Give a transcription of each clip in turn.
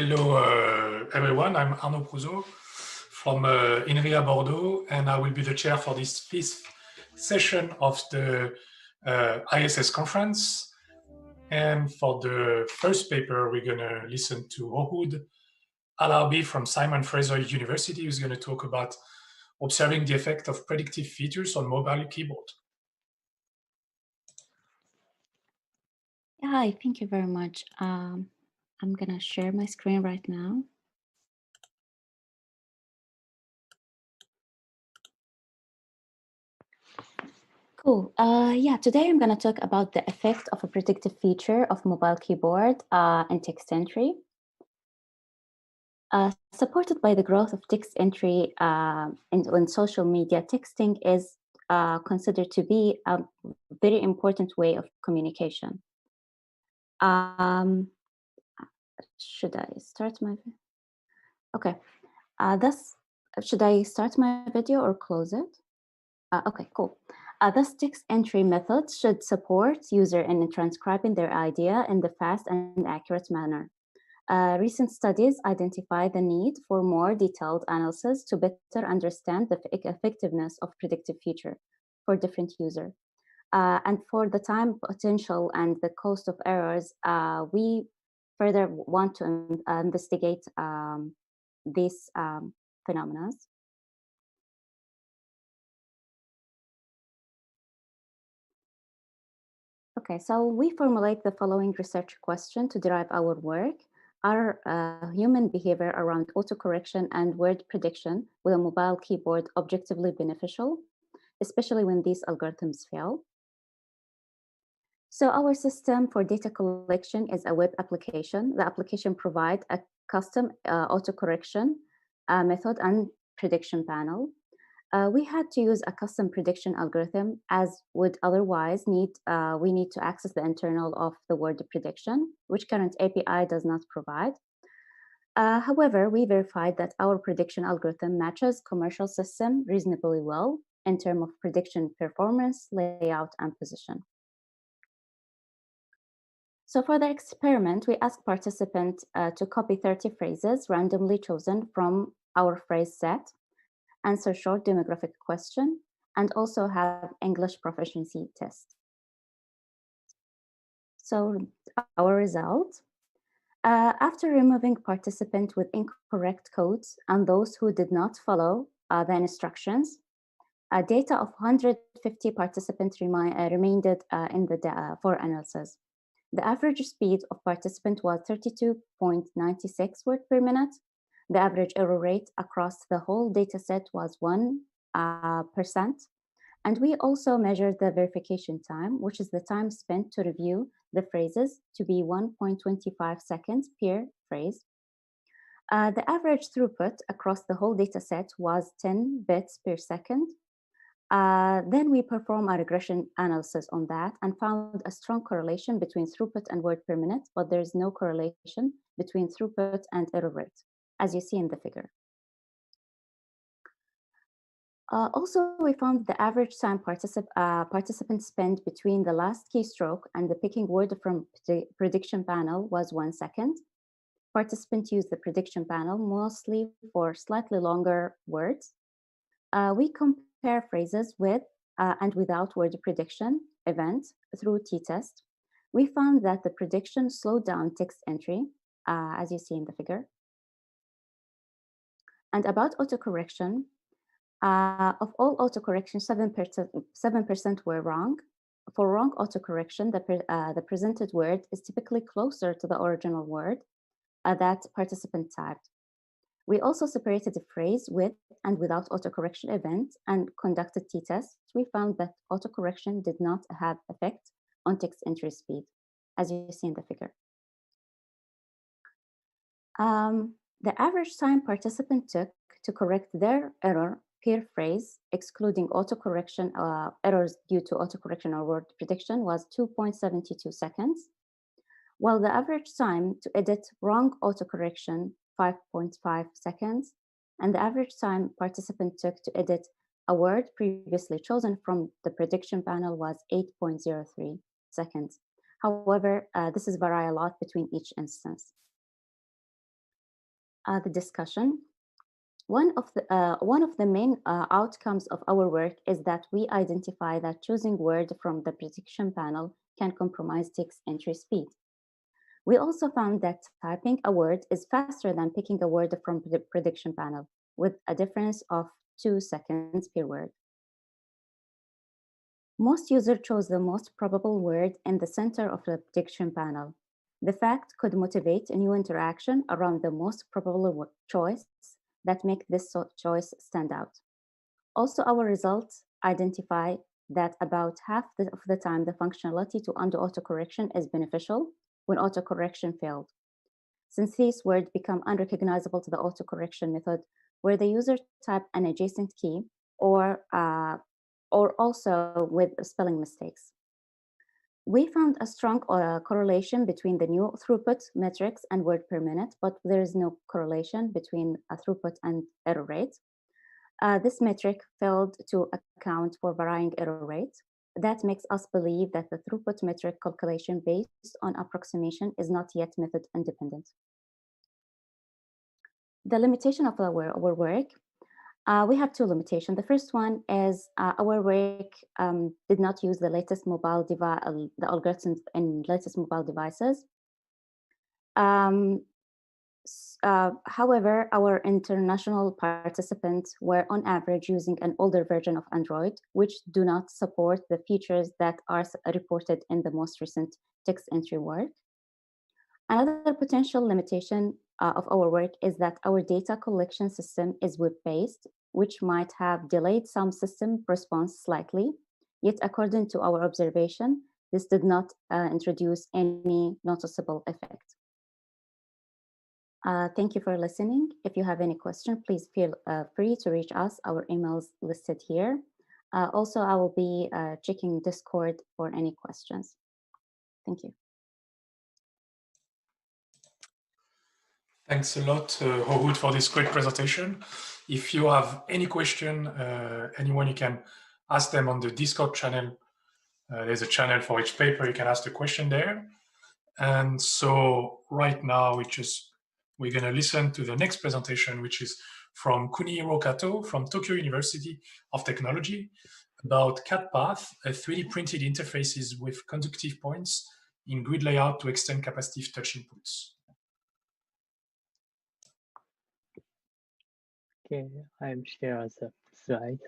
Hello, everyone. I'm Arnaud Prouzeau from INRIA Bordeaux, and I will be the chair for this fifth session of the ISS conference. And for the first paper, we're going to listen to Ohud Al-Arbi from Simon Fraser University, who's going to talk about observing the effect of predictive features on mobile keyboard. Hi, thank you very much. I'm gonna share my screen right now. Cool. Yeah, today I'm gonna talk about the effect of a predictive feature of mobile keyboard in text entry. Supported by the growth of text entry in social media, texting is considered to be a very important way of communication. Should I start my? Okay. Thus, should I start my video or close it? Okay, cool. Thus, text entry methods should support user in transcribing their idea in the fast and accurate manner. Recent studies identify the need for more detailed analysis to better understand the effectiveness of predictive feature for different users. And for the time potential and the cost of errors, we further want to investigate these phenomena. Okay, so we formulate the following research question to derive our work. Are human behavior around autocorrection and word prediction with a mobile keyboard objectively beneficial, especially when these algorithms fail? So our system for data collection is a web application. The application provides a custom autocorrection method and prediction panel. We had to use a custom prediction algorithm as would otherwise we need to access the internal of the word prediction, which current API does not provide. However, we verified that our prediction algorithm matches commercial system reasonably well in terms of prediction performance, layout, and position. So for the experiment, we asked participants to copy 30 phrases randomly chosen from our phrase set, answer short demographic question, and also have English proficiency test. So our result, after removing participants with incorrect codes and those who did not follow the instructions, data of 150 participants remained in the for analysis. The average speed of participant was 32.96 words per minute. The average error rate across the whole dataset was 1%. And we also measured the verification time, which is the time spent to review the phrases, to be 1.25 seconds per phrase. The average throughput across the whole dataset was 10 bits per second. Then we performed a regression analysis on that and found a strong correlation between throughput and word per minute, but there is no correlation between throughput and error rate, as you see in the figure. Also, we found the average time participants spent between the last keystroke and the picking word from the prediction panel was 1 second. Participants used the prediction panel mostly for slightly longer words. We compare phrases with and without word prediction event through t-test. We found that the prediction slowed down text entry, as you see in the figure. And about autocorrection, of all autocorrection, 7% were wrong. For wrong autocorrection, the presented word is typically closer to the original word that participant typed. We also separated the phrase with and without autocorrection event and conducted t-tests. We found that autocorrection did not have effect on text entry speed, as you see in the figure. The average time participant took to correct their error per phrase, excluding autocorrection errors due to autocorrection or word prediction, was 2.72 seconds, while the average time to edit wrong autocorrection 5.5 seconds, and the average time participant took to edit a word previously chosen from the prediction panel was 8.03 seconds. However, this is vary a lot between each instance. the discussion. One of the main outcomes of our work is that we identify that choosing word from the prediction panel can compromise text entry speed. We also found that typing a word is faster than picking a word from the prediction panel, with a difference of 2 seconds per word. Most users chose the most probable word in the center of the prediction panel. The fact could motivate a new interaction around the most probable choice that make this choice stand out. Also, our results identify that about half of the time the functionality to undo autocorrection is beneficial when autocorrection failed, since these words become unrecognizable to the autocorrection method where the user type an adjacent key or also with spelling mistakes. We found a strong correlation between the new throughput metrics and word per minute, but there is no correlation between a throughput and error rate. This metric failed to account for varying error rates. That makes us believe that the throughput metric calculation based on approximation is not yet method independent. The limitation of our work, we have two limitations. The first one is our work did not use the latest mobile device, the algorithms in latest mobile devices. However, our international participants were on average using an older version of Android, which do not support the features that are reported in the most recent text entry work. Another potential limitation of our work is that our data collection system is web-based, which might have delayed some system response slightly. Yet, according to our observation, this did not introduce any noticeable effect. Thank you for listening. If you have any question, please feel free to reach us. Our emails listed here. Also, I will be checking Discord for any questions. Thank you. Thanks a lot, Hohut, for this great presentation. If you have any question, anyone, you can ask them on the Discord channel. There's a channel for each paper. You can ask the question there. And so right now, we're going to listen to the next presentation, which is from Kunihiro Kato from Tokyo University of Technology about CAPath, a 3D printed interfaces with conductive points in grid layout to extend capacitive touch inputs. Okay, I'm sharing the slide.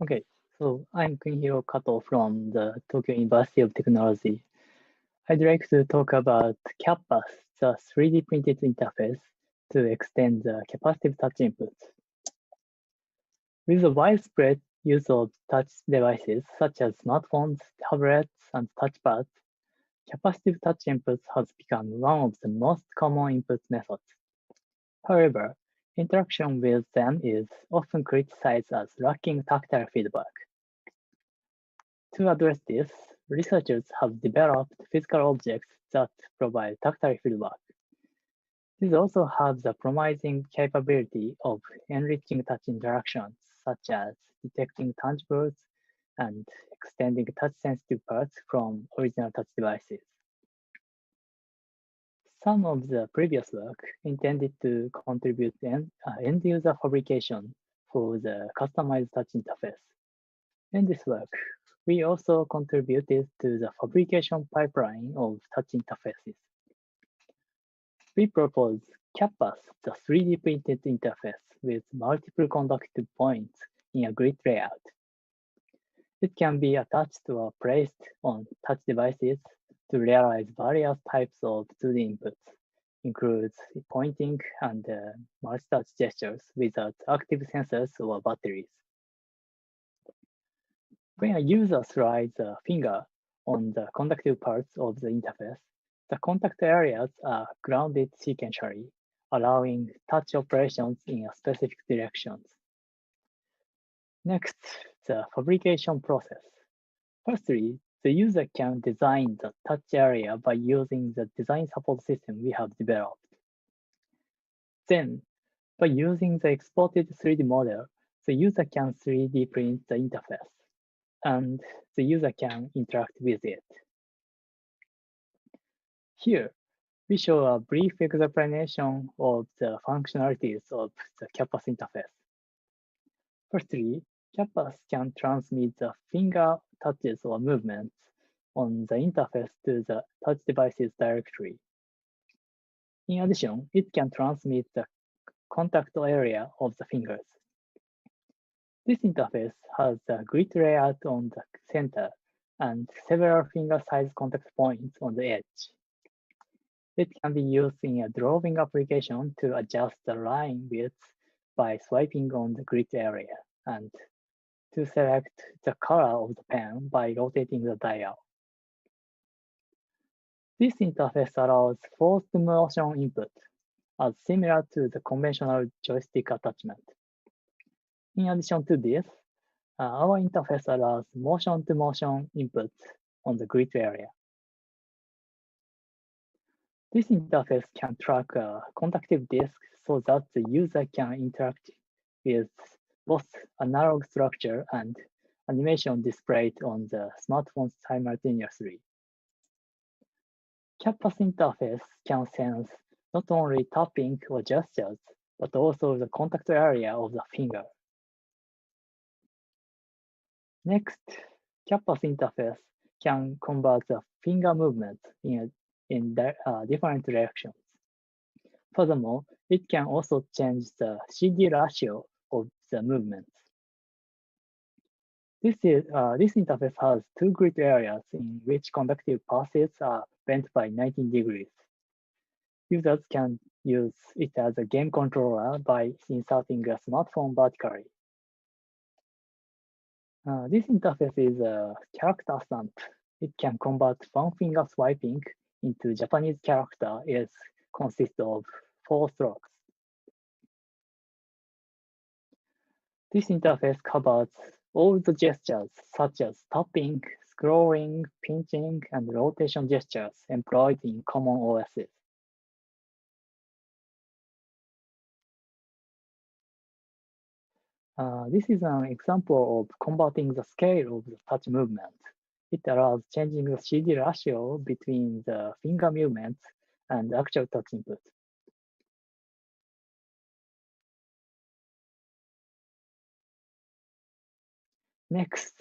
Okay, so I'm Kunihiro Kato from the Tokyo University of Technology. I'd like to talk about CAPath, the 3D printed interface to extend the capacitive touch inputs. With the widespread use of touch devices such as smartphones, tablets, and touchpads, capacitive touch inputs has become one of the most common input methods. However, interaction with them is often criticized as lacking tactile feedback. To address this, researchers have developed physical objects that provide tactile feedback. These also have the promising capability of enriching touch interactions, such as detecting tangibles and extending touch-sensitive parts from original touch devices. Some of the previous work intended to contribute end-user fabrication for the customized touch interface. In this work, we also contributed to the fabrication pipeline of touch interfaces. We propose CAPath, the 3D printed interface with multiple conductive points in a grid layout. It can be attached or placed on touch devices to realize various types of 2D inputs, includes pointing and multi-touch gestures without active sensors or batteries. When a user slides a finger on the conductive parts of the interface, the contact areas are grounded sequentially, allowing touch operations in a specific directions. Next, the fabrication process. Firstly, the user can design the touch area by using the design support system we have developed. Then, by using the exported 3D model, the user can 3D print the interface, and the user can interact with it. Here, we show a brief explanation of the functionalities of the CAPath interface. Firstly, CAPath can transmit the finger touches or movements on the interface to the touch devices directly. In addition, it can transmit the contact area of the fingers. This interface has a grid layout on the center and several finger-sized contact points on the edge. It can be used in a drawing application to adjust the line width by swiping on the grid area and to select the color of the pen by rotating the dial. This interface allows forced motion input, as similar to the conventional joystick attachment. In addition to this, our interface allows motion-to-motion input on the grid area. This interface can track a conductive disk so that the user can interact with both analog structure and animation displayed on the smartphone simultaneously. CAPath interface can sense not only tapping or gestures, but also the contact area of the finger. Next, CAPath interface can convert the finger movements in different directions. Furthermore, it can also change the CD ratio of the movements. This interface has two grid areas in which conductive passes are bent by 90 degrees. Users can use it as a game controller by inserting a smartphone vertically. This interface is a character stamp. It can convert one finger swiping into Japanese character. It consists of 4 strokes. This interface covers all the gestures such as tapping, scrolling, pinching, and rotation gestures employed in common OSs. This is an example of converting the scale of the touch movement. It allows changing the CD ratio between the finger movements and actual touch input. Next,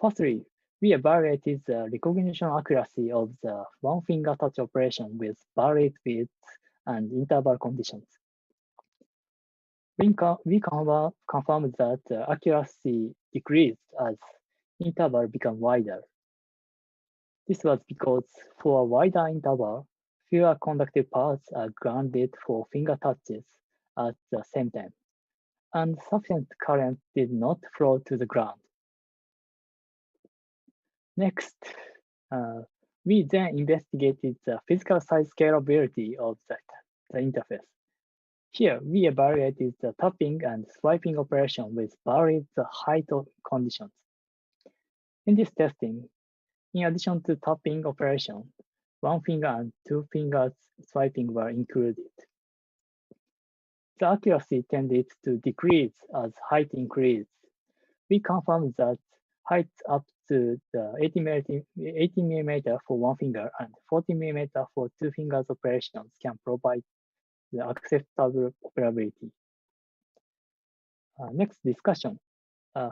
firstly, we evaluated the recognition accuracy of the one finger touch operation with varied width and interval conditions. We confirmed that the accuracy decreased as interval became wider. This was because for a wider interval, fewer conductive paths are grounded for finger touches at the same time, and sufficient current did not flow to the ground. Next, we then investigated the physical size scalability of the interface. Here, we evaluated the tapping and swiping operation with varied height conditions. In this testing, in addition to tapping operation, one finger and two fingers swiping were included. The accuracy tended to decrease as height increased. We confirmed that height up to the 80 mm for one finger and 40 mm for two fingers operations can provide the acceptable operability. Next discussion.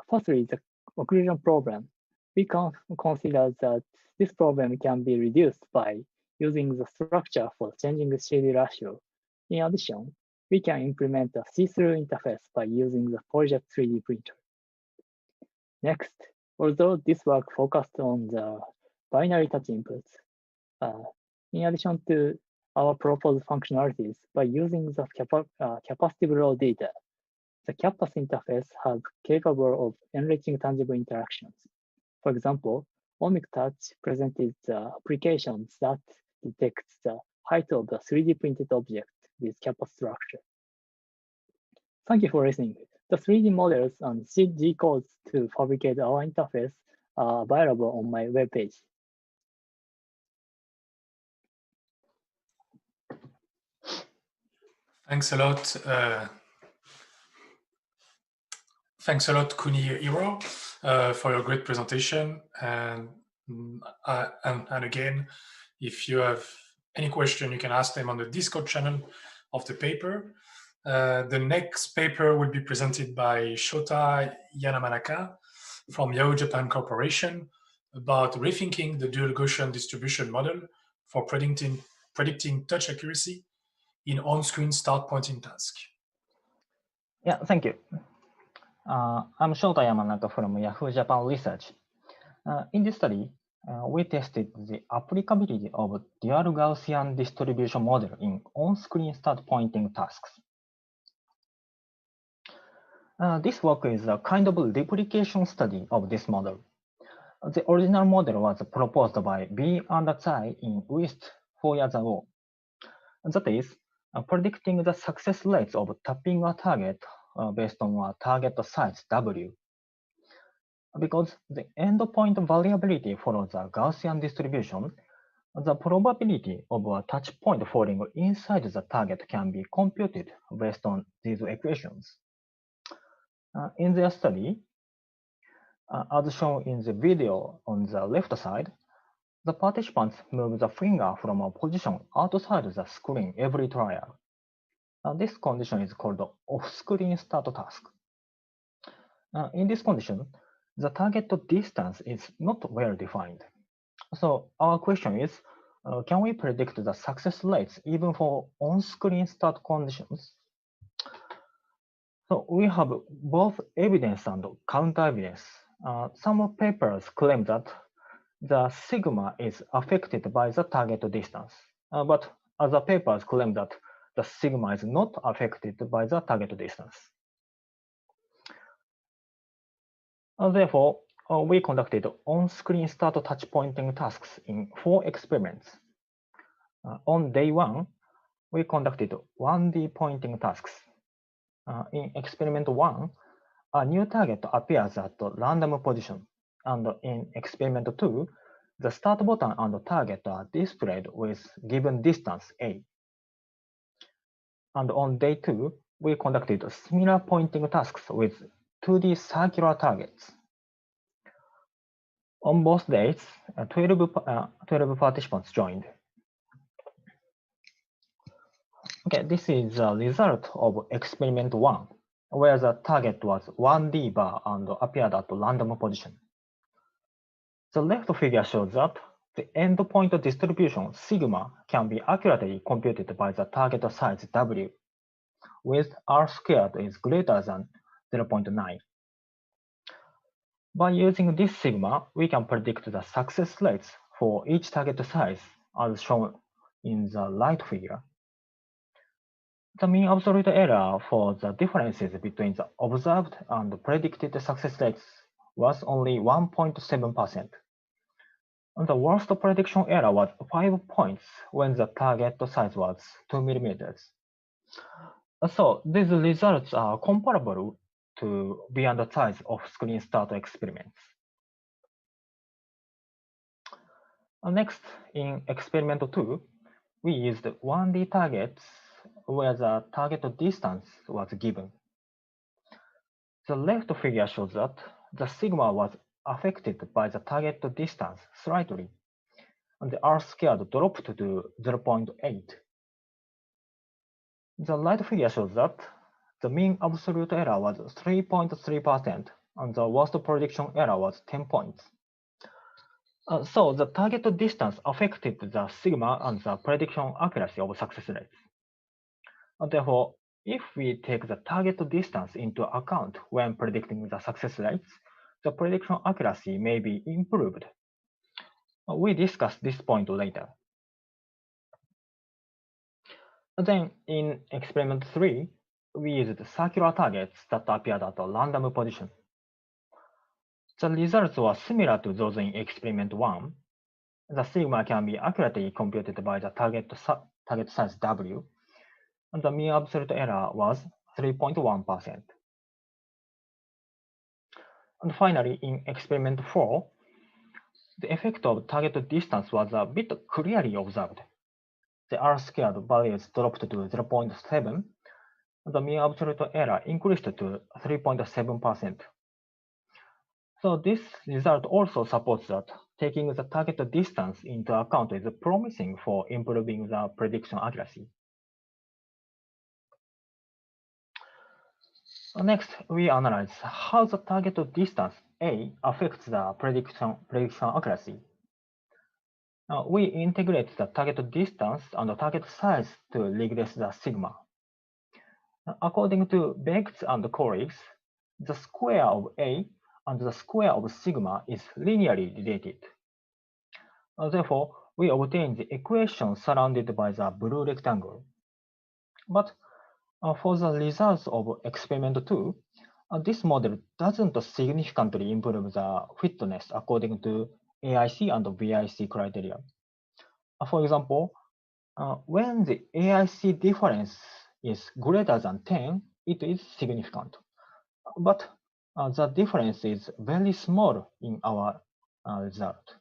Firstly, the occlusion problem. We can consider that this problem can be reduced by using the structure for changing the CD ratio. In addition, we can implement a see-through interface by using the PolyJet 3D printer. Next, although this work focused on the binary touch inputs, in addition to our proposed functionalities, by using the capacitive raw data, the CAPath interface has capable of enriching tangible interactions. For example, Omic Touch presented the applications that detects the height of the 3D printed object with CAPath structure. Thank you for listening. The 3D models and CG codes to fabricate our interface are available on my webpage. Thanks a lot. Thanks a lot, Kunihiro, for your great presentation. And again, If you have any question, you can ask them on the Discord channel of the paper. The next paper will be presented by Shota Yanamanaka from Yahoo Japan Corporation about rethinking the dual Gaussian distribution model for predicting touch accuracy in on-screen start pointing task. Yeah, thank you. I'm Shota Yamanaka from Yahoo Japan Research. In this study, we tested the applicability of dual Gaussian distribution model in on-screen start pointing tasks. This work is a kind of replication study of this model. The original model was proposed by B and Tsai in West 4 years ago. That is, predicting the success rates of tapping a target based on a target size W. Because the endpoint variability follows a Gaussian distribution, the probability of a touch point falling inside the target can be computed based on these equations. In their study, as shown in the video on the left side, the participants move the finger from a position outside the screen every trial. This condition is called off-screen start task. In this condition, the target distance is not well defined. So our question is, can we predict the success rates even for on-screen start conditions? So we have both evidence and counter evidence. Some papers claim that the sigma is affected by the target distance, but other papers claim that the sigma is not affected by the target distance. Therefore, we conducted on-screen start touch pointing tasks in 4 experiments. On day 1, we conducted 1D pointing tasks. In experiment 1, a new target appears at a random position, and in experiment 2, the start button and the target are displayed with given distance A. And on day 2, we conducted similar pointing tasks with 2D circular targets. On both days, 12 participants joined. Okay, this is the result of experiment 1, where the target was 1D bar and appeared at a random position. The left figure shows that the endpoint distribution sigma can be accurately computed by the target size W, with R squared is greater than 0.9. By using this sigma, we can predict the success rates for each target size, as shown in the right figure. The mean absolute error for the differences between the observed and predicted success rates was only 1.7%. And the worst prediction error was 5 points when the target size was 2 millimeters. So these results are comparable to B and Tsai's off-screen start experiments. Next, in experiment 2, we used 1D targets where the target distance was given. The left figure shows that the sigma was affected by the target distance slightly, and the R squared dropped to 0.8. The right figure shows that the mean absolute error was 3.3%, and the worst prediction error was 10 points. So the target distance affected the sigma and the prediction accuracy of success rates. Therefore, if we take the target distance into account when predicting the success rates, the prediction accuracy may be improved. We discuss this point later. Then in experiment 3, we used circular targets that appeared at a random position. The results were similar to those in experiment 1. The sigma can be accurately computed by the target size W, and the mean absolute error was 3.1%. And finally, in experiment 4, the effect of target distance was a bit clearly observed. The R squared values dropped to 0.7, and the mean absolute error increased to 3.7%. So this result also supports that taking the target distance into account is promising for improving the prediction accuracy. Next, we analyze how the target distance A affects the prediction accuracy. We integrate the target distance and the target size to regress the sigma. According to Beggs and colleagues, the square of A and the square of sigma is linearly related. Therefore, we obtain the equation surrounded by the blue rectangle. But for the results of experiment 2, this model doesn't significantly improve the fitness according to AIC and BIC criteria. For example, when the AIC difference is greater than 10, it is significant. But the difference is very small in our result.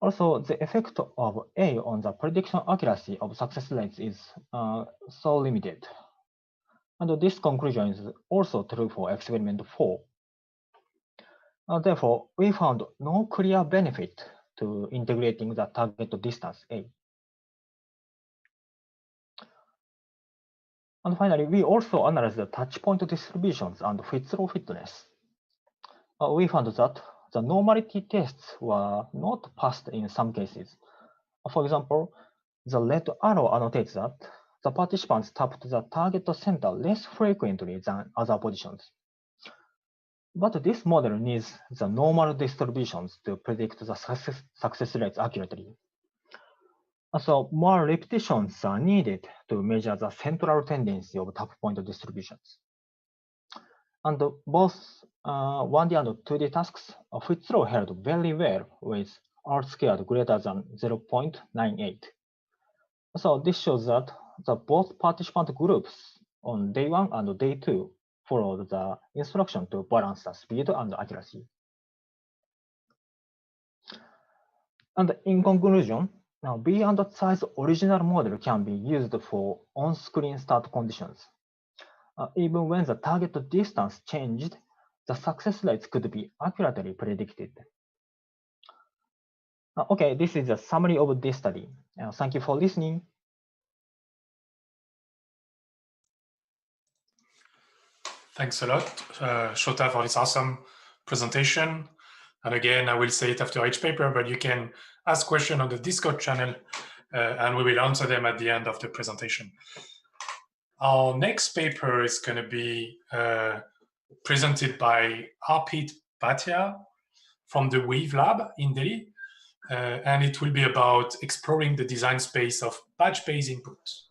Also, the effect of A on the prediction accuracy of success rates is so limited. And this conclusion is also true for experiment 4. Therefore, we found no clear benefit to integrating the target distance A. And finally, we also analyzed the touchpoint distributions and Fitts-row fitness. We found that the normality tests were not passed in some cases. For example, the red arrow annotates that the participants tapped the target center less frequently than other positions. But this model needs the normal distributions to predict the success rates accurately. So more repetitions are needed to measure the central tendency of tap point distributions. And both 1D and 2D tasks Fitts-row held very well with R squared greater than 0.98. So this shows that the both participant groups on day 1 and day 2 followed the instruction to balance the speed and accuracy. And in conclusion, now B and size original model can be used for on-screen start conditions. Even when the target distance changed, the success rates could be accurately predicted. Okay, this is a summary of this study. Thank you for listening. Thanks a lot, Shota, for this awesome presentation. And again, I will say it after each paper, but you can ask questions on the Discord channel, and we will answer them at the end of the presentation. Our next paper is going to be presented by Arpit Bhatia from the Weave Lab in Delhi, and it will be about exploring the design space of batch-based inputs.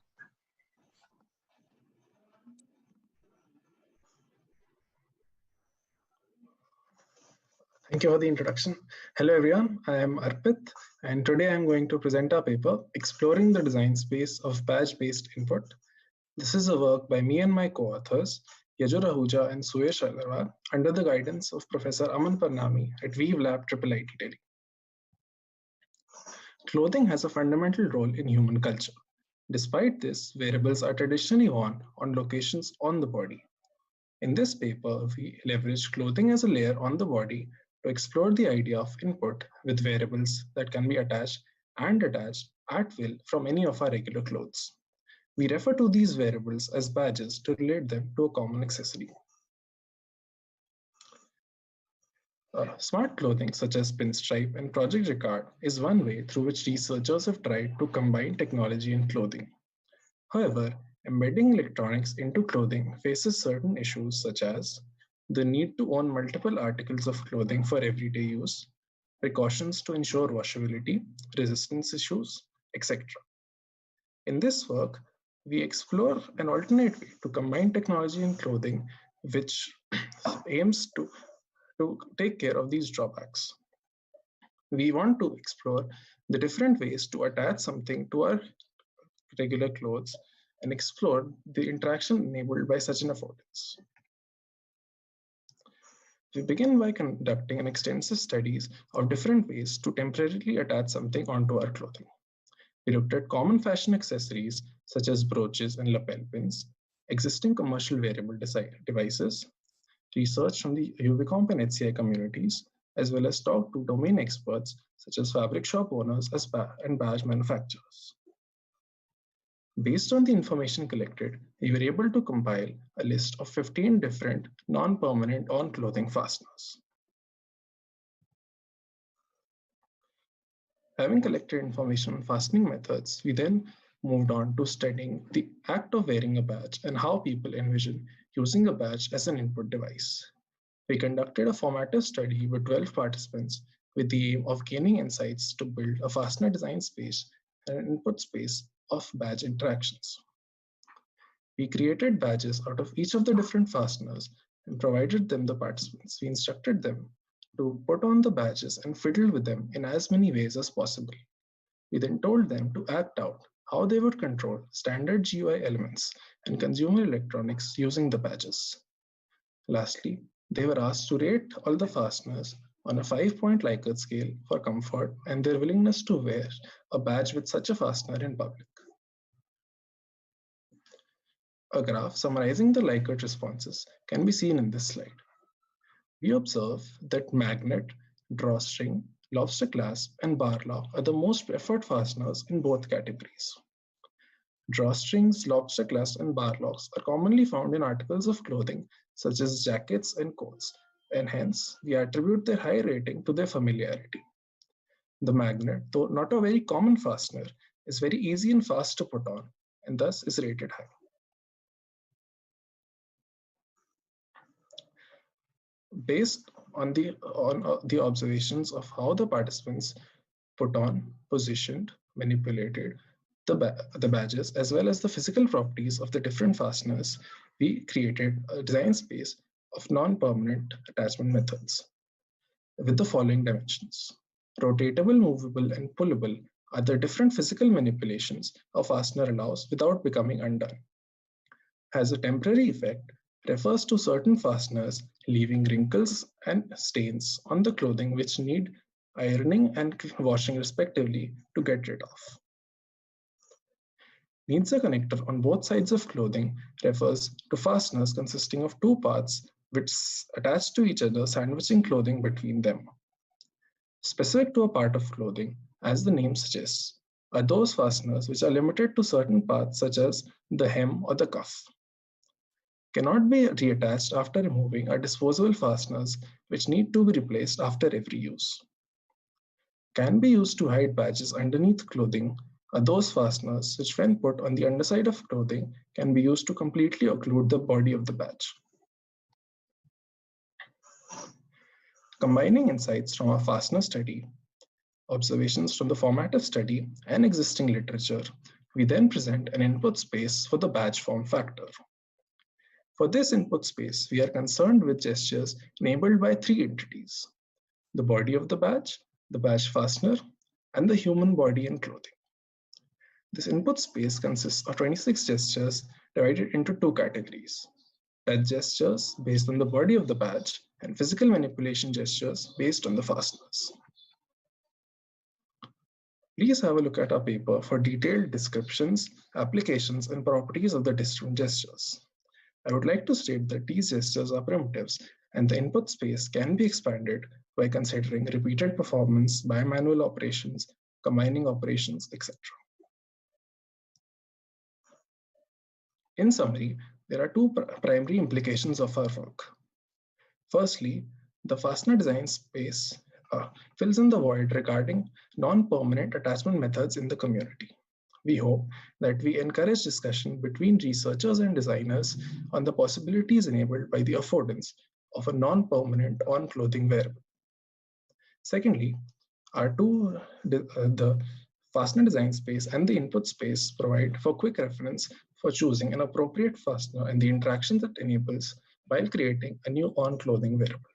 Thank you for the introduction. Hello everyone, I am Arpit, and today I'm going to present our paper, Exploring the Design Space of Batch-Based Input. This is a work by me and my co-authors, Yajur Ahuja and Suyesh Agarwal, under the guidance of Professor Aman Parnami at Weave Lab IIIT Delhi. Clothing has a fundamental role in human culture. Despite this, wearables are traditionally worn on locations on the body. In this paper, we leverage clothing as a layer on the body to explore the idea of input with wearables that can be attached and detached at will from any of our regular clothes. We refer to these wearables as badges to relate them to a common accessory. Smart clothing such as Pinstripe and Project Jacquard is one way through which researchers have tried to combine technology and clothing. However, embedding electronics into clothing faces certain issues such as the need to own multiple articles of clothing for everyday use, precautions to ensure washability, resistance issues, etc. In this work, we explore an alternate way to combine technology and clothing, which aims to take care of these drawbacks. We want to explore the different ways to attach something to our regular clothes and explore the interaction enabled by such an affordance. We begin by conducting an extensive studies of different ways to temporarily attach something onto our clothing. We looked at common fashion accessories such as brooches and lapel pins, existing commercial wearable devices, research from the UBComp and HCI communities, as well as talk to domain experts such as fabric shop owners and badge manufacturers. Based on the information collected, we were able to compile a list of 15 different non-permanent on-clothing fasteners. Having collected information on fastening methods, we then moved on to studying the act of wearing a badge and how people envision using a badge as an input device. We conducted a formative study with 12 participants with the aim of gaining insights to build a fastener design space and an input space of badge interactions. We created badges out of each of the different fasteners and provided them the participants. We instructed them to put on the badges and fiddle with them in as many ways as possible. We then told them to act out how they would control standard GUI elements and consumer electronics using the badges. Lastly, they were asked to rate all the fasteners on a 5-point Likert scale for comfort and their willingness to wear a badge with such a fastener in public. A graph summarizing the Likert responses can be seen in this slide. We observe that magnet, drawstring, lobster clasp, and bar lock are the most preferred fasteners in both categories. Drawstrings, lobster clasp, and bar locks are commonly found in articles of clothing such as jackets and coats, and hence we attribute their high rating to their familiarity. The magnet, though not a very common fastener, is very easy and fast to put on, and thus is rated high. Based on the observations of how the participants put on, positioned, manipulated the badges, as well as the physical properties of the different fasteners, we created a design space of non-permanent attachment methods with the following dimensions. Rotatable, movable, and pullable are the different physical manipulations a fastener allows without becoming undone. Has a temporary effect refers to certain fasteners leaving wrinkles and stains on the clothing which need ironing and washing respectively to get rid of. Needs a connector on both sides of clothing refers to fasteners consisting of two parts which attach to each other, sandwiching clothing between them. Specific to a part of clothing, as the name suggests, are those fasteners which are limited to certain parts such as the hem or the cuff. Cannot be reattached after removing are disposable fasteners which need to be replaced after every use. Can be used to hide badges underneath clothing are those fasteners which, when put on the underside of clothing, can be used to completely occlude the body of the badge. Combining insights from our fastener study, observations from the formative study, and existing literature, we then present an input space for the badge form factor. For this input space, we are concerned with gestures enabled by three entities: the body of the badge fastener, and the human body and clothing. This input space consists of 26 gestures divided into two categories: touch gestures based on the body of the badge and physical manipulation gestures based on the fasteners. Please have a look at our paper for detailed descriptions, applications, and properties of the distinct gestures. I would like to state that these gestures are primitives, and the input space can be expanded by considering repeated performance, bimanual operations, combining operations, etc. In summary, there are two primary implications of our work. Firstly, the fastener design space fills in the void regarding non-permanent attachment methods in the community. We hope that we encourage discussion between researchers and designers on the possibilities enabled by the affordance of a non-permanent on-clothing wearable. Secondly, the fastener design space and the input space provide for quick reference for choosing an appropriate fastener and the interactions it enables while creating a new on-clothing wearable.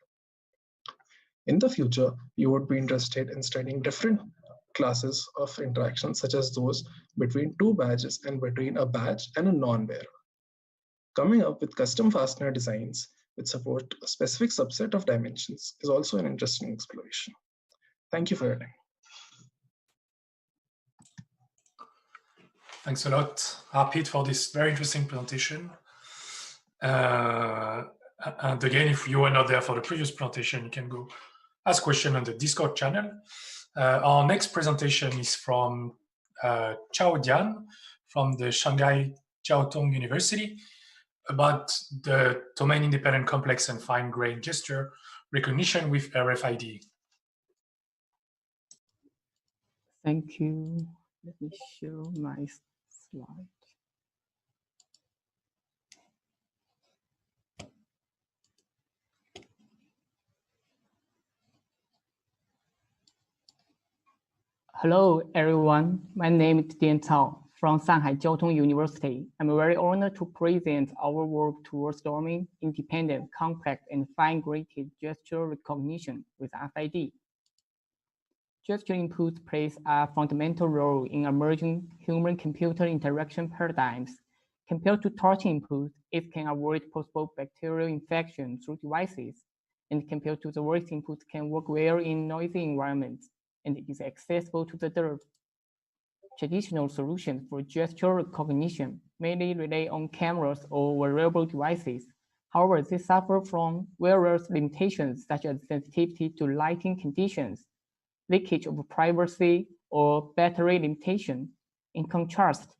In the future, you would be interested in studying different classes of interactions, such as those between two badges and between a badge and a non-wearer. Coming up with custom fastener designs which support a specific subset of dimensions is also an interesting exploration. Thank you for your time. Thanks a lot, Harpreet, for this very interesting presentation. And again, if you were not there for the previous presentation, you can go ask questions on the Discord channel. Our next presentation is from Chao Dian from the Shanghai Jiao Tong University about the domain-independent complex and fine-grained gesture recognition with RFID. Thank you. Let me show my slide. Hello, everyone. My name is Dian Cao from Shanghai Jiao Tong University. I'm very honored to present our work towards domain-independent, complex, and fine-grained gesture recognition with RFID. Gesture inputs plays a fundamental role in emerging human-computer interaction paradigms. Compared to touch inputs, it can avoid possible bacterial infection through devices, and compared to the voice inputs, can work well in noisy environments, and is accessible to the dirt. Traditional solutions for gesture recognition mainly rely on cameras or wearable devices. However, they suffer from various limitations such as sensitivity to lighting conditions, leakage of privacy, or battery limitation. In contrast,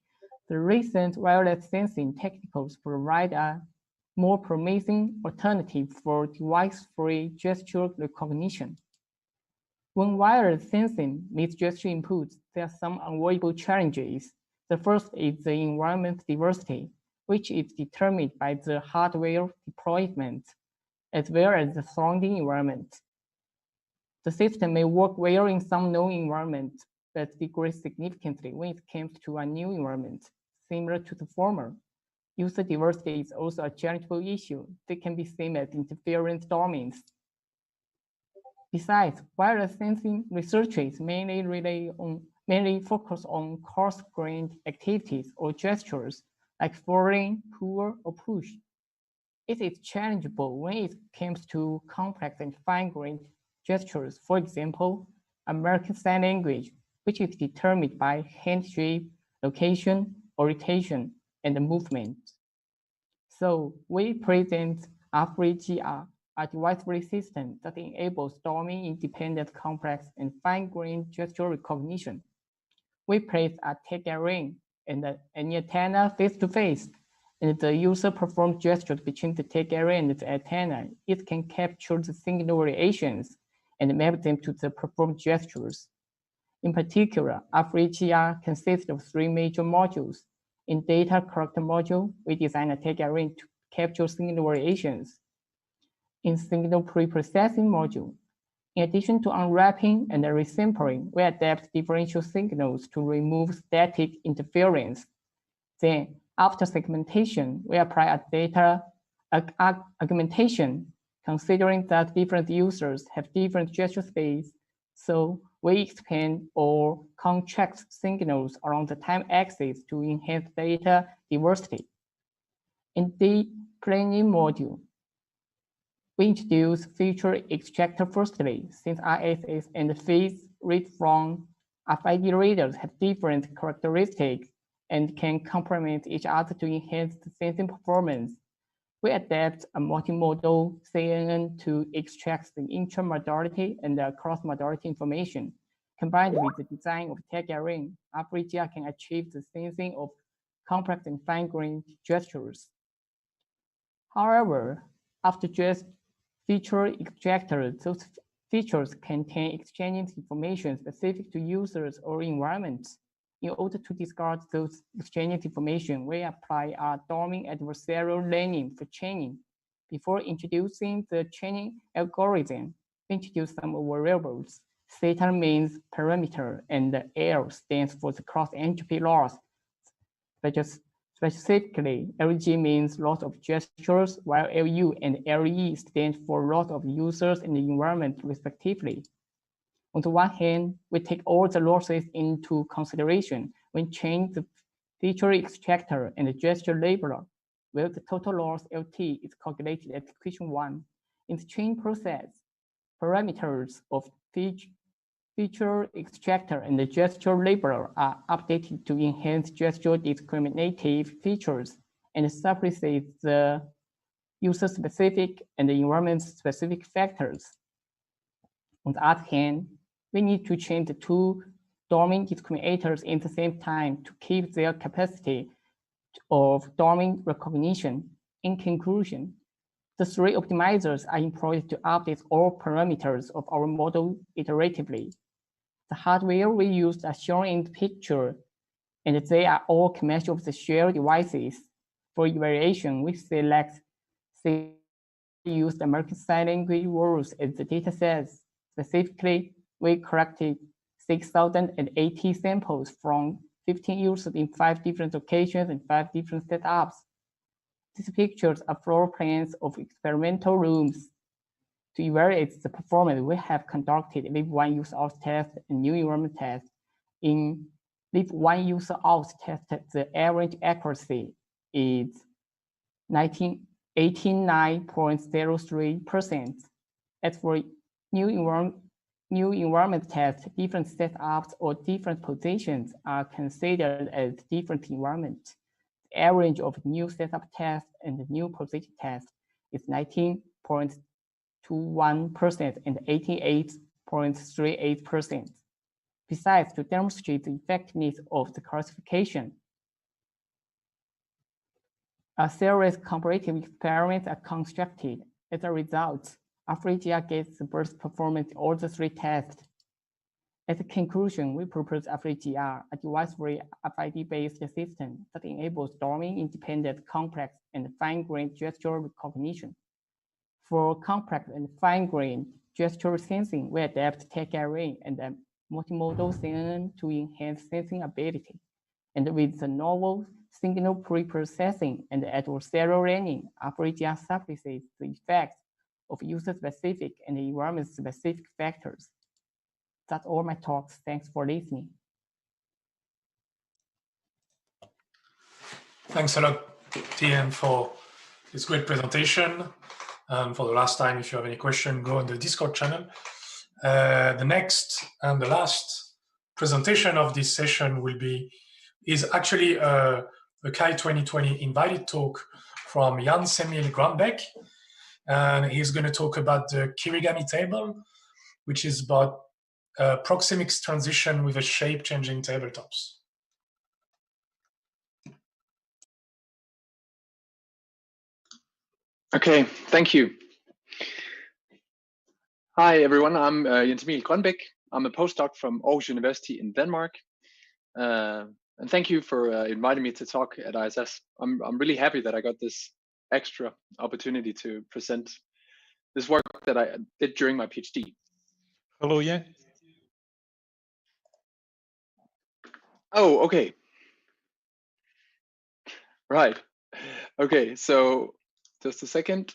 the recent wireless sensing technicals provide a more promising alternative for device-free gesture recognition. When wireless sensing meets gesture inputs, there are some unavoidable challenges. The first is the environment diversity, which is determined by the hardware deployment, as well as the surrounding environment. The system may work well in some known environments, but degrades significantly when it comes to a new environment, similar to the former. User diversity is also a challengeable issue. They can be seen as interference domains. Besides, wireless sensing researchers mainly focus on coarse-grained activities or gestures like falling, pull, or push. It is challengeable when it comes to complex and fine-grained gestures. For example, American Sign Language, which is determined by hand shape, location, orientation, and movement. So we present FreeGR, a device-free system that enables domain-independent, complex, and fine-grained gesture recognition. We place a tag array and an antenna face-to-face, and the user performs gestures between the tag array and the antenna. It can capture the signal variations and map them to the performed gestures. In particular, FreeGR consists of 3 major modules. In data collector module, we design a tag array to capture signal variations. In signal preprocessing module, in addition to unwrapping and resampling, we adapt differential signals to remove static interference. Then, after segmentation, we apply a data augmentation, considering that different users have different gesture space. So we expand or contract signals around the time axis to enhance data diversity. In the planning module, we introduce feature extractor firstly, since ISS and face read from RFID readers have different characteristics and can complement each other to enhance the sensing performance. We adapt a multimodal CNN to extract the intra-modality and the cross-modality information. Combined with the design of tag array, FreeGR can achieve the sensing of complex and fine-grained gestures. However, after just feature extractor, those features contain exchanging information specific to users or environments. In order to discard those exchanging information, we apply a domain adversarial learning for chaining. Before introducing the chaining algorithm, we introduce some variables. Theta means parameter, and L stands for the cross-entropy loss. Specifically, LG means loss of gestures, while LU and LE stand for loss of users and the environment, respectively. On the one hand, we take all the losses into consideration when chaining the feature extractor and the gesture labeler, where the total loss LT is calculated at equation 1. In the chain process, parameters of feature extractor and the gesture labeler are updated to enhance gesture discriminative features and suppress the user-specific and the environment-specific factors. On the other hand, we need to change the two dorming discriminators at the same time to keep their capacity of dorming recognition. In conclusion, the three optimizers are employed to update all parameters of our model iteratively. The hardware we used are shown in the picture, and they are all commercial of the shared devices. For evaluation, we use the American Sign Language rules as the data sets. Specifically, we collected 6,080 samples from 15 users in 5 different locations and 5 different setups. These pictures are floor plans of experimental rooms. To evaluate the performance, we have conducted Leave One User Out test and New Environment test. In Leave One User Out test, the average accuracy is 89.03%. As for new environment test, different setups or different positions are considered as different environments. The average of new setup test and the new position test is 19.21% and 88.38%. Besides, to demonstrate the effectiveness of the classification, a series of comparative experiments are constructed. As a result, FreeGR gets the best performance in all the 3 tests. As a conclusion, we propose FreeGR, a device-free RFID-based system that enables domain-independent, complex, and fine-grained gesture recognition. For complex and fine-grained gesture sensing, we adapt tech array and a multimodal CNN to enhance sensing ability. And with the novel signal pre-processing and adversarial learning, FreeGR suppresses the effects of user-specific and environment-specific factors. That's all my talks. Thanks for listening. Thanks a lot, TN, for this great presentation. And for the last time, if you have any question, go on the Discord channel. The next and the last presentation of this session is actually a CHI 2020 invited talk from Jan-Semil Grandbeck. And he's going to talk about the Kirigami table, which is about proxemics transition with a shape-changing tabletops. Okay, thank you. Hi, everyone. I'm Jens-Emil Grønbæk. I'm a postdoc from Aarhus University in Denmark. And thank you for inviting me to talk at ISS. I'm really happy that I got this extra opportunity to present this work that I did during my PhD. Hello, yeah. Oh, okay. Right. Okay, so just a second.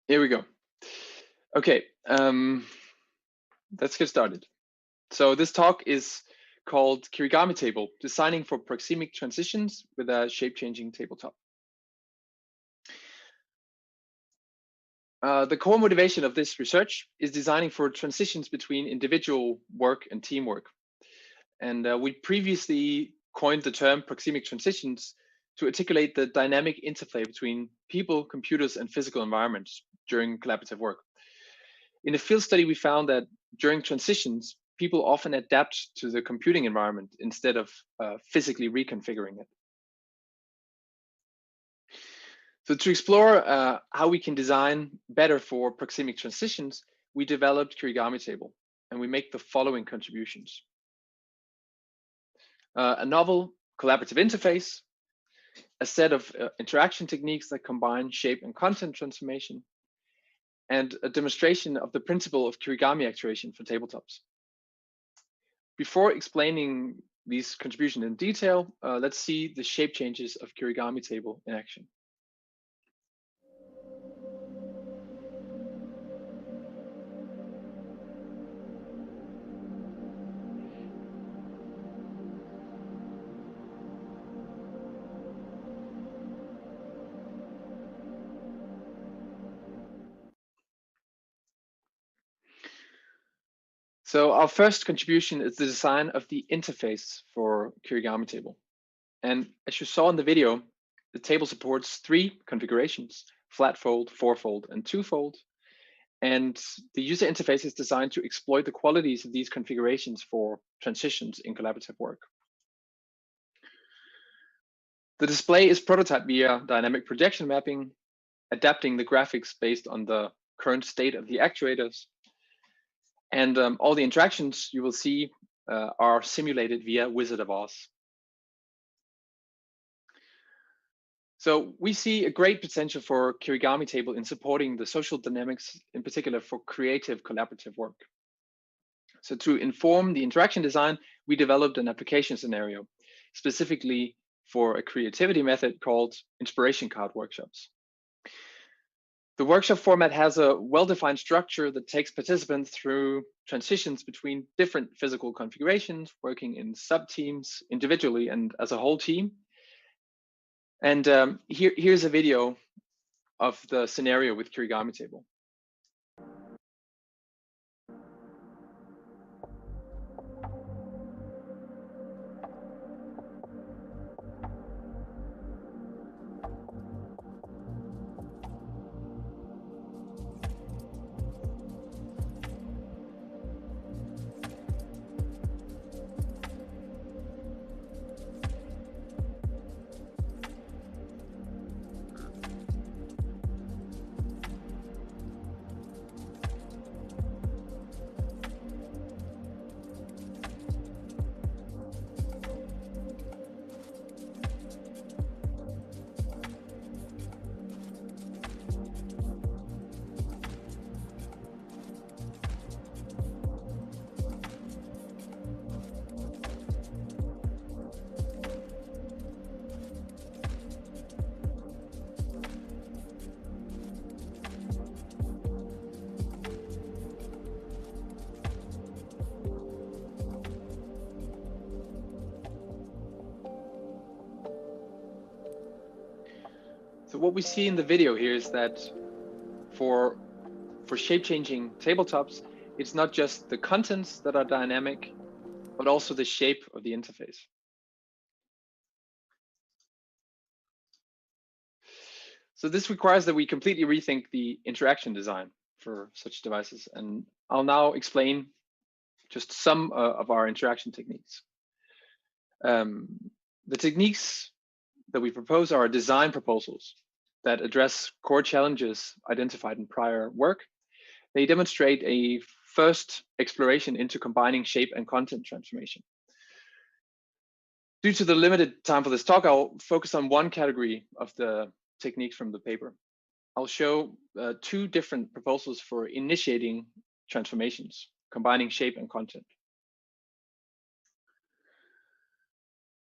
Here we go. Okay, let's get started. So this talk is called Kirigami Table, Designing for Proxemic Transitions with a Shape-Changing Tabletop. The core motivation of this research is designing for transitions between individual work and teamwork. And we previously coined the term proxemic transitions to articulate the dynamic interplay between people, computers, and physical environments during collaborative work. In a field study, we found that during transitions, people often adapt to the computing environment instead of physically reconfiguring it. So to explore how we can design better for proxemic transitions, we developed Kirigami Table, and we make the following contributions. A novel collaborative interface, a set of interaction techniques that combine shape and content transformation, and a demonstration of the principle of Kirigami actuation for tabletops. Before explaining these contributions in detail, let's see the shape changes of Kirigami Table in action. So our first contribution is the design of the interface for Kirigami Table. And as you saw in the video, the table supports 3 configurations: flat fold, 4-fold, and 2-fold. And the user interface is designed to exploit the qualities of these configurations for transitions in collaborative work. The display is prototyped via dynamic projection mapping, adapting the graphics based on the current state of the actuators. And all the interactions you will see are simulated via Wizard of Oz. So we see a great potential for Kirigami Table in supporting the social dynamics, in particular for creative collaborative work. So to inform the interaction design, we developed an application scenario, specifically for a creativity method called inspiration card workshops. The workshop format has a well-defined structure that takes participants through transitions between different physical configurations, working in sub-teams, individually and as a whole team. And here's a video of the scenario with Kirigami Table. So what we see in the video here is that for shape-changing tabletops, it's not just the contents that are dynamic, but also the shape of the interface. So this requires that we completely rethink the interaction design for such devices. And I'll now explain just some of our interaction techniques. The techniques that we propose are design proposals that address core challenges identified in prior work. They demonstrate a first exploration into combining shape and content transformation. Due to the limited time for this talk, I'll focus on one category of the techniques from the paper. I'll show 2 different proposals for initiating transformations, combining shape and content.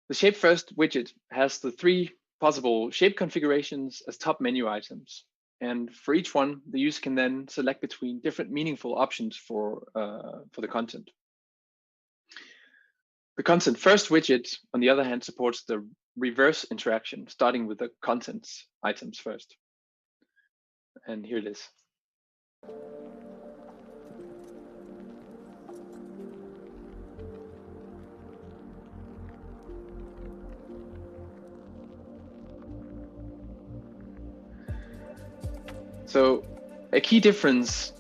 The Shape First widget has the 3 possible shape configurations as top menu items. And for each one, the user can then select between different meaningful options for the content. The Content First widget, on the other hand, supports the reverse interaction, starting with the contents items first. And here it is. So a key difference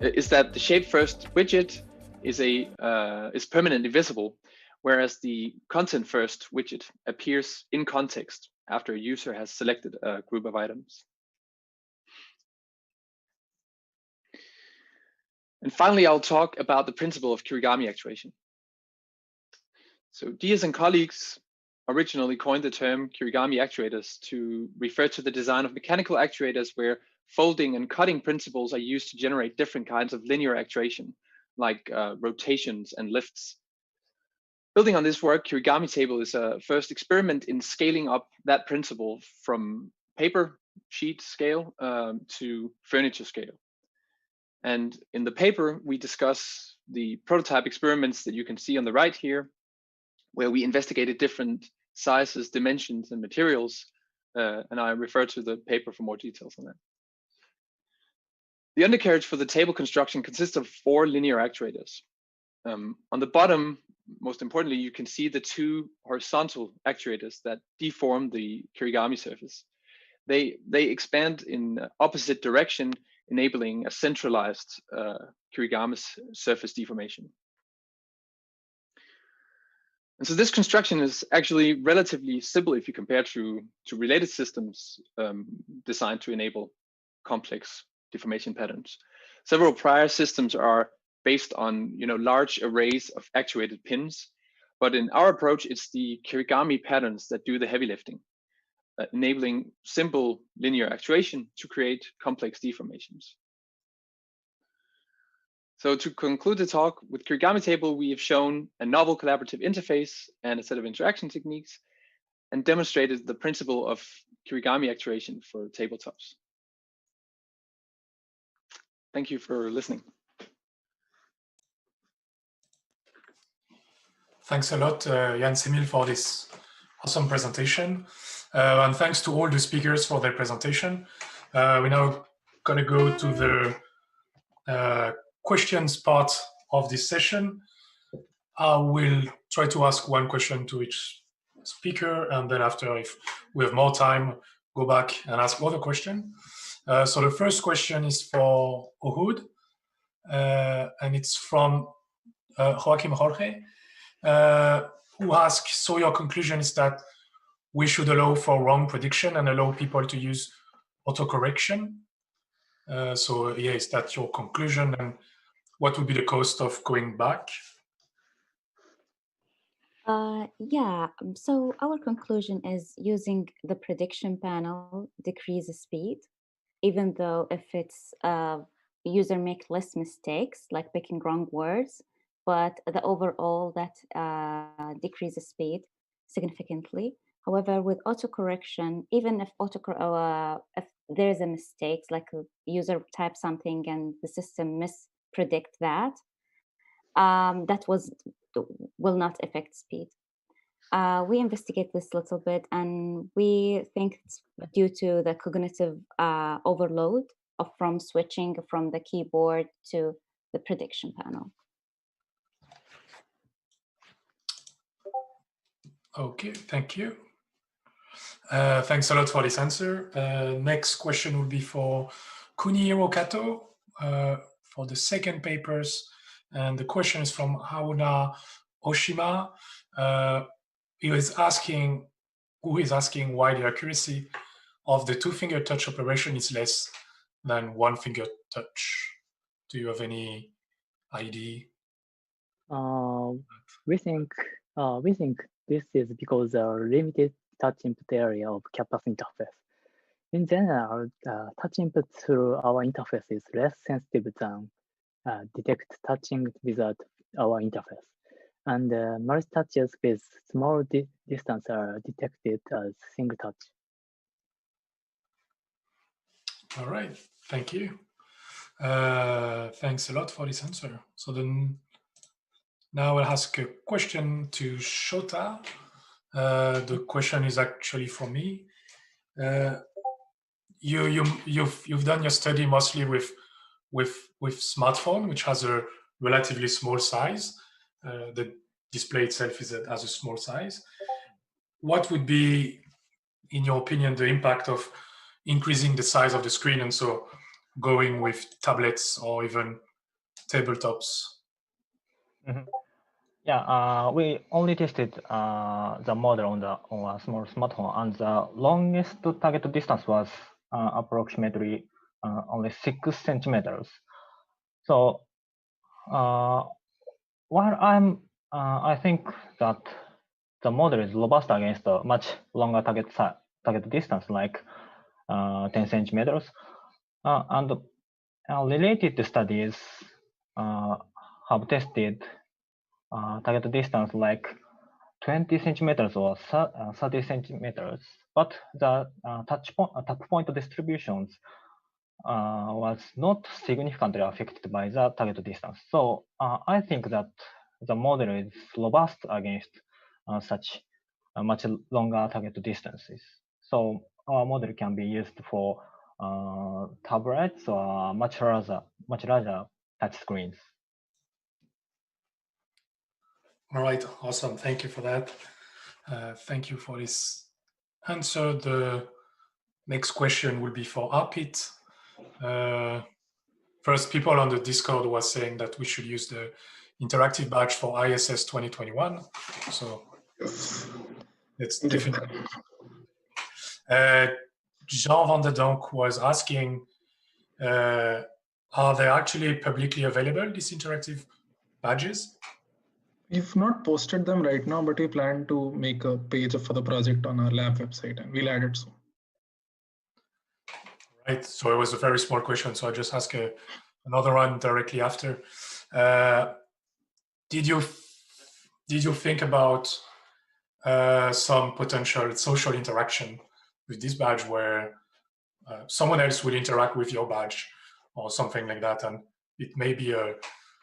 is that the Shape First widget is permanently visible, whereas the Content First widget appears in context after a user has selected a group of items. And finally, I'll talk about the principle of Kirigami actuation. So Diaz and colleagues originally coined the term Kirigami actuators to refer to the design of mechanical actuators where folding and cutting principles are used to generate different kinds of linear actuation, like rotations and lifts. Building on this work, Kirigami Table is a first experiment in scaling up that principle from paper sheet scale to furniture scale. And in the paper, we discuss the prototype experiments that you can see on the right here, where we investigated different sizes, dimensions, and materials. And I refer to the paper for more details on that. The undercarriage for the table construction consists of 4 linear actuators. On the bottom, most importantly, you can see the two horizontal actuators that deform the Kirigami surface. They expand in opposite direction, enabling a centralized Kirigami surface deformation. And so this construction is actually relatively simple if you compare to related systems designed to enable complex deformation patterns. Several prior systems are based on large arrays of actuated pins, but in our approach, it's the Kirigami patterns that do the heavy lifting, enabling simple linear actuation to create complex deformations. So to conclude the talk, with Kirigami Table, we have shown a novel collaborative interface and a set of interaction techniques, and demonstrated the principle of Kirigami actuation for tabletops. Thank you for listening. Thanks a lot, Jens Emil, for this awesome presentation. And thanks to all the speakers for their presentation. We're now going to go to the questions part of this session. I will try to ask one question to each speaker, and then after, if we have more time, go back and ask other question. So the first question is for Ohud, and it's from Joaquim Jorge, who asks, so your conclusion is that we should allow for wrong prediction and allow people to use autocorrection. So yeah, is that your conclusion, and what would be the cost of going back? Yeah, so our conclusion is using the prediction panel decreases speed, even though if it's user make less mistakes, like picking wrong words, but the overall that decreases speed significantly. However, with autocorrection, even if if there's a mistake, like a user types something and the system mispredict that, that will not affect speed. We investigate this a little bit, and we think it's due to the cognitive overload from switching from the keyboard to the prediction panel. Okay, thank you. Thanks a lot for this answer. Next question will be for Kunihiro Kato for the second papers. And the question is from Hauna Oshima. Who is asking why the accuracy of the two-finger touch operation is less than one-finger touch. Do you have any idea? We think this is because the limited touch input area of CAPath interface. In general, touch input through our interface is less sensitive than detect touching without our interface. And multi-touches with small distance are detected as single touch. All right, thank you. Thanks a lot for this answer. So then now I'll ask a question to Shota. The question is actually for me. You've done your study mostly with smartphone, which has a relatively small size. The display itself has a small size. What would be, in your opinion, the impact of increasing the size of the screen, and so going with tablets or even tabletops? Mm-hmm. Yeah, we only tested the model on a small smartphone, and the longest target distance was approximately only 6 centimeters. So while I think that the model is robust against a much longer target distance, like 10 centimeters, and related studies have tested target distance like 20 centimeters or 30 centimeters, but the tap point distributions was not significantly affected by the target distance. So I think that the model is robust against such much longer target distances. So our model can be used for tablets or much larger touch screens. All right, awesome. Thank you for that. Thank you for this answer. The next question will be for Arpit. First, people on the Discord was saying that we should use the interactive badge for ISS 2021. So it's definitely. Jean van der Donk was asking, are they actually publicly available, these interactive badges? We've not posted them right now, but we plan to make a page for the project on our lab website, and we'll add it soon. Right, so it was a very small question, so I just ask another one directly after. Did you think about some potential social interaction with this badge where someone else will interact with your badge or something like that, and it may be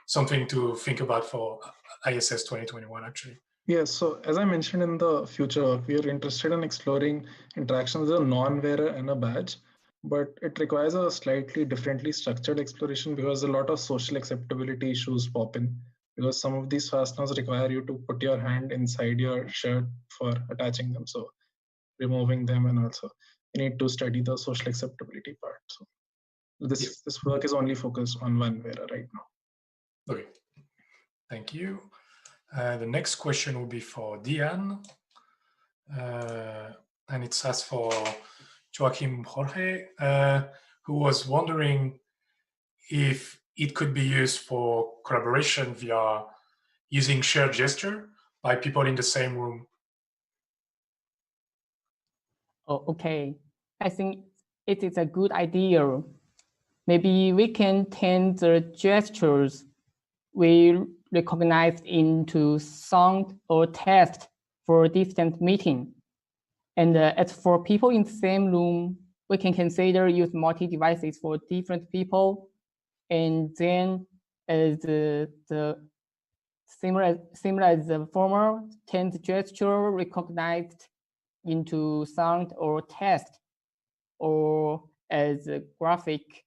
something to think about for ISS 2021 actually? Yes, so as I mentioned in the future, we are interested in exploring interactions with a non-wearer and a badge, but it requires a slightly differently structured exploration because a lot of social acceptability issues pop in, because some of these fasteners require you to put your hand inside your shirt for attaching them, so removing them, and also you need to study the social acceptability part. So this work is only focused on one wearer right now. Okay, thank you. The next question will be for Diane, and it's asked for Joachim Jorge, who was wondering if it could be used for collaboration via using shared gesture by people in the same room. Oh, okay. I think it is a good idea. Maybe we can turn the gestures we recognize into sound or text for distant meeting. And as for people in the same room, we can consider use multi-devices for different people. And then as the similar as the former, turn the gesture recognized into sound or text, or as a graphic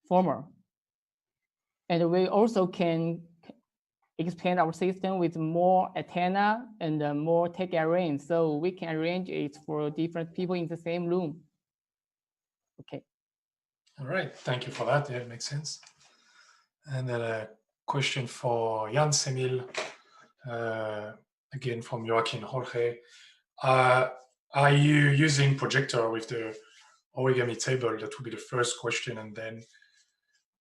former. And we also can expand our system with more antenna and more tag arrays, so we can arrange it for different people in the same room. Okay. All right, thank you for that. Yeah, it makes sense. And then a question for Jan Semil, again from Joaquin Jorge. Are you using projector with the origami table? That would be the first question. And then,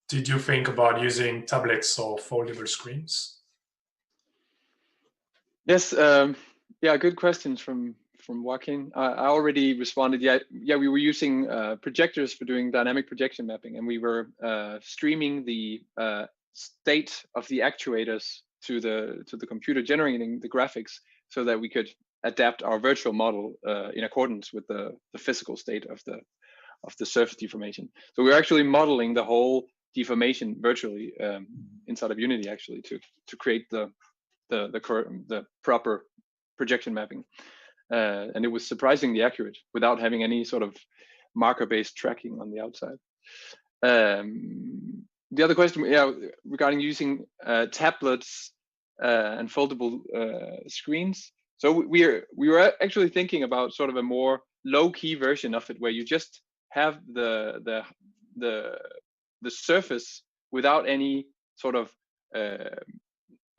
did you think about using tablets or foldable screens? Yes, yeah, good questions from Joaquin. I already responded. Yeah, we were using projectors for doing dynamic projection mapping, and we were streaming the state of the actuators to the computer, generating the graphics so that we could adapt our virtual model in accordance with the physical state of the surface deformation. So we're actually modeling the whole deformation virtually inside of Unity, actually, to create the proper projection mapping, and it was surprisingly accurate without having any sort of marker-based tracking on the outside. The other question, yeah, regarding using tablets and foldable screens. So we were actually thinking about sort of a more low-key version of it, where you just have the surface without any sort of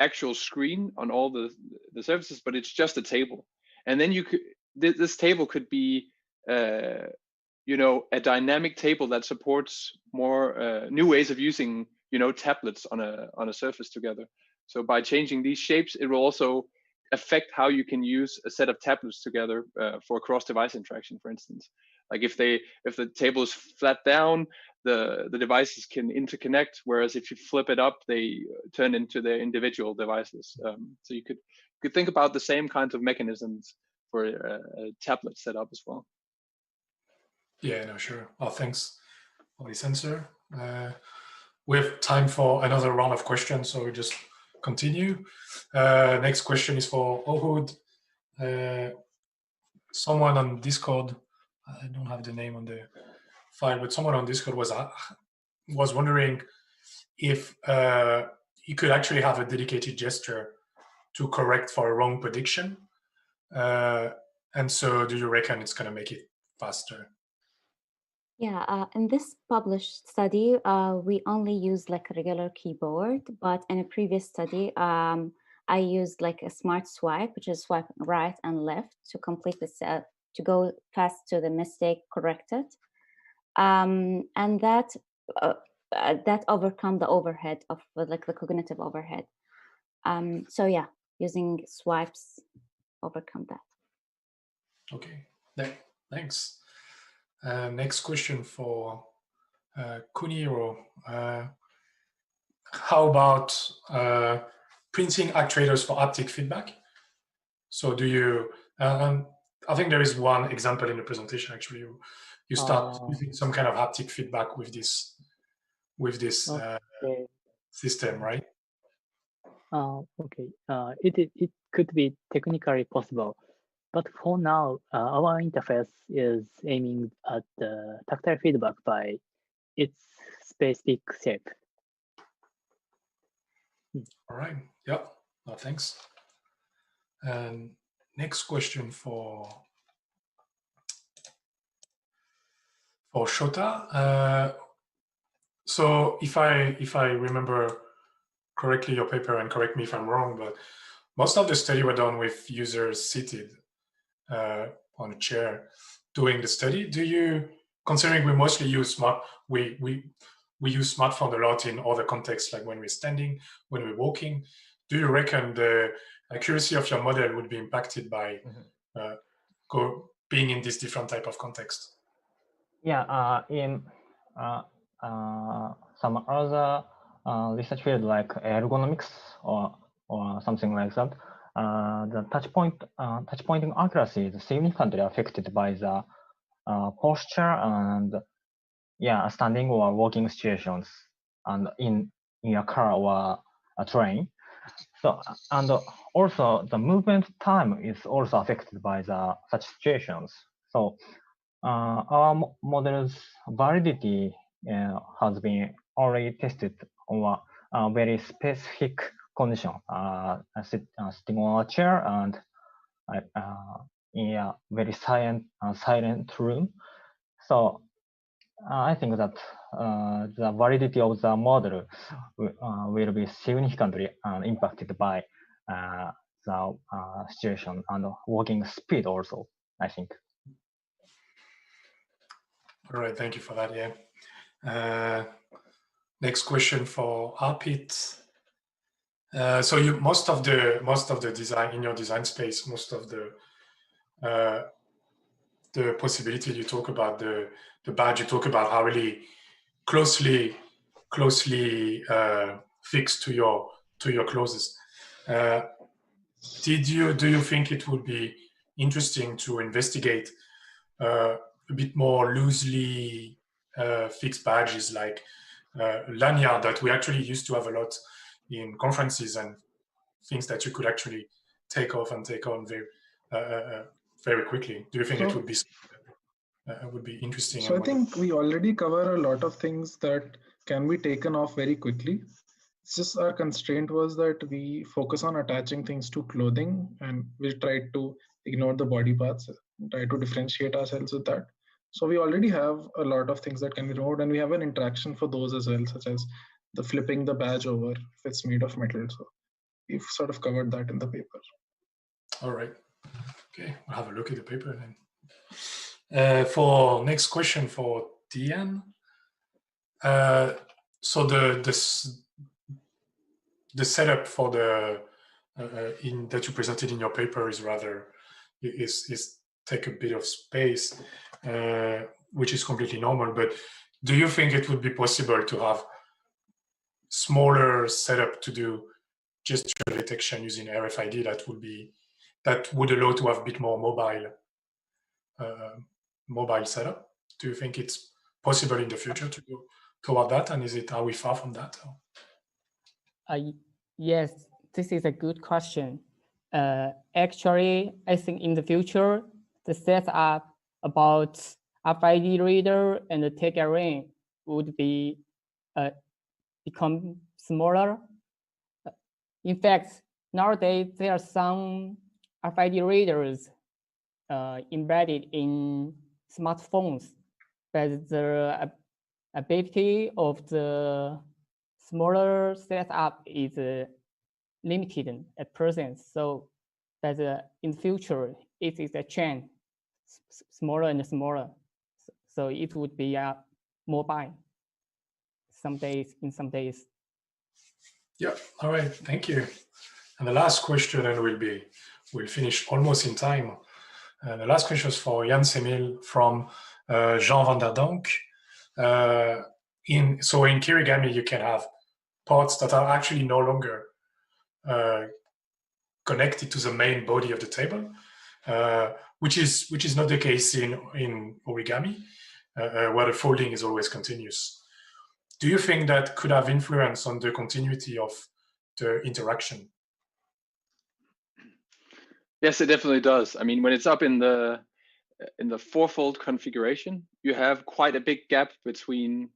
actual screen on all the surfaces, but it's just a table. And then you could, this table could be you know, a dynamic table that supports more new ways of using, you know, tablets on a surface together. So by changing these shapes, it will also affect how you can use a set of tablets together for cross-device interaction, for instance. Like if the table is flat down, the devices can interconnect, whereas if you flip it up, they turn into their individual devices. So you could think about the same kinds of mechanisms for a tablet setup as well. Yeah, no, sure. Well, thanks for this answer. We have time for another round of questions, so we just continue. Next question is for Ohud. Someone on Discord, I don't have the name on the file, but someone on Discord was wondering if you could actually have a dedicated gesture to correct for a wrong prediction. And so do you reckon it's going to make it faster? Yeah, in this published study, we only used like a regular keyboard, but in a previous study, I used like a smart swipe, which is swipe right and left to complete the set, to go fast to the mistake corrected. And that overcome the overhead of like the cognitive overhead. So yeah, using swipes overcome that. Okay, thanks. Next question for Kunihiro. How about printing actuators for haptic feedback? So do you, I think there is one example in the presentation, actually. You start using some kind of haptic feedback with this Okay. system, right? Okay. It could be technically possible, but for now, our interface is aiming at the tactile feedback by its specific shape. All right. Yeah. No, thanks. And next question for Shota. So if I remember correctly your paper, and correct me if I'm wrong, but most of the study were done with users seated on a chair doing the study. Do you, considering we mostly use we use smartphone a lot in other contexts, like when we're standing, when we're walking, do you reckon the accuracy of your model would be impacted by being in this different type of context? Yeah, in some other research field like ergonomics or something like that, the touch pointing accuracy is significantly affected by the posture and standing or walking situations, and in a car or a train. So, and also the movement time is also affected by such situations. So our model's validity has been already tested on a very specific condition, sitting on a chair and in a very silent room. So I think that the validity of the model will be significantly impacted by the situation and walking speed also, I think. All right, thank you for that. Yeah. Next question for Arpit. So you most of the design in your design space, most of the possibility you talk about, the badge you talk about, how really closely fixed to your clothes. Do you think it would be interesting to investigate a bit more loosely fixed badges, like lanyard that we actually used to have a lot in conferences, and things that you could actually take off and take on very quickly? Do you think it would be interesting? So I think we already cover a lot of things that can be taken off very quickly. It's just our constraint was that we focus on attaching things to clothing, and we tried to ignore the body parts, try to differentiate ourselves with that. So we already have a lot of things that can be removed, and we have an interaction for those as well, such as the flipping the badge over if it's made of metal. So we've sort of covered that in the paper. All right. Okay, we'll have a look at the paper then. For next question for Diane. So the setup for the that you presented in your paper is take a bit of space, which is completely normal. But do you think it would be possible to have smaller setup to do gesture detection using RFID that would allow to have a bit more mobile setup? Do you think it's possible in the future to go toward that? And are we far from that? Yes, this is a good question. Actually, I think in the future, the setup about RFID reader and the tag array would be become smaller. In fact, nowadays there are some RFID readers embedded in smartphones, but the ability of the smaller setup is limited at present. So that in the future, it is a trend, smaller and smaller. So it would be mobile in some days. Yeah, all right, thank you. And the last question, and we'll finish almost in time. The last question is for Jens-Emil from Jean van der Donk. So in Kirigami, you can have parts that are actually no longer connected to the main body of the table, which is not the case in origami, where the folding is always continuous. Do you think that could have influence on the continuity of the interaction? Yes, it definitely does. I mean, when it's up in the fourfold configuration, you have quite a big gap between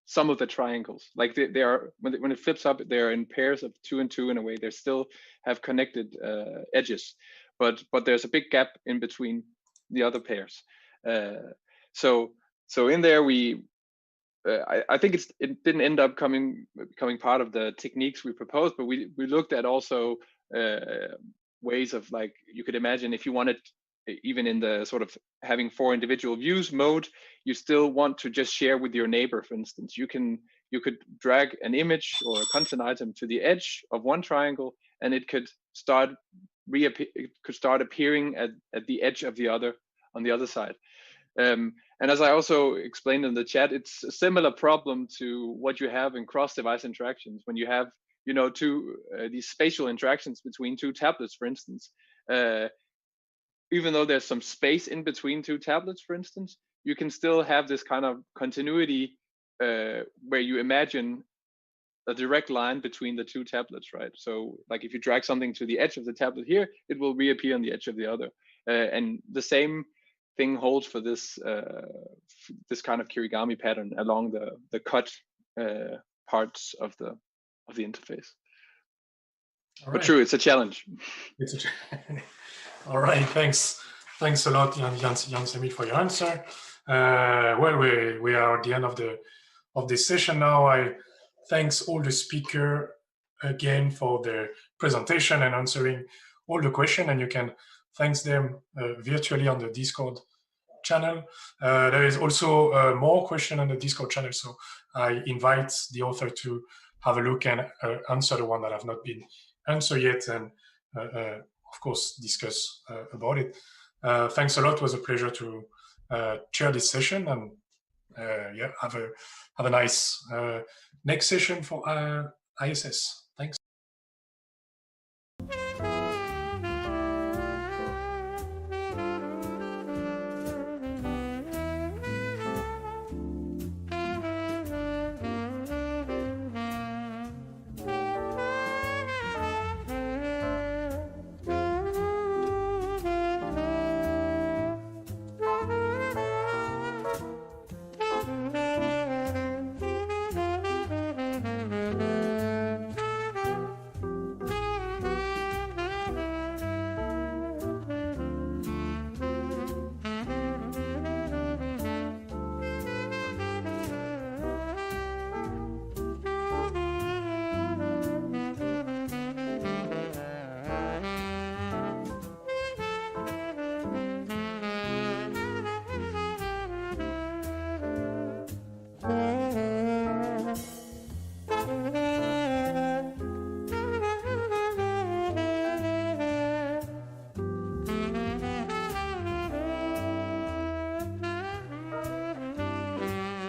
some of the triangles. Like they are, when it flips up, they're in pairs of 2 and 2 in a way. They still have connected edges, but there's a big gap in between the other pairs. So in there I think it didn't end up becoming part of the techniques we proposed, but we looked at also ways of, like, you could imagine if you wanted, even in the sort of having 4 individual views mode, you still want to just share with your neighbor, for instance. You could drag an image or a content item to the edge of one triangle, and it could start appearing at the edge of the other, on the other side. And as I also explained in the chat, it's a similar problem to what you have in cross-device interactions when you have, you know, these spatial interactions between 2 tablets, for instance. Even though there's some space in between 2 tablets, for instance, you can still have this kind of continuity where you imagine a direct line between the 2 tablets, right? So like if you drag something to the edge of the tablet here, it will reappear on the edge of the other. And the same thing holds for this kind of Kirigami pattern along the cut parts of the interface. All But right. true, it's a challenge. All right, thanks a lot, Jens-Emil, for your answer. Well, we are at the end of this session now. I thanks all the speakers again for their presentation and answering all the questions, and you can thank them virtually on the Discord channel. There is also more question on the Discord channel, so I invite the author to have a look and answer the one that have not been answered yet, and of course discuss about it. Thanks a lot. It was a pleasure to chair this session, and yeah, have a nice next session for ISS.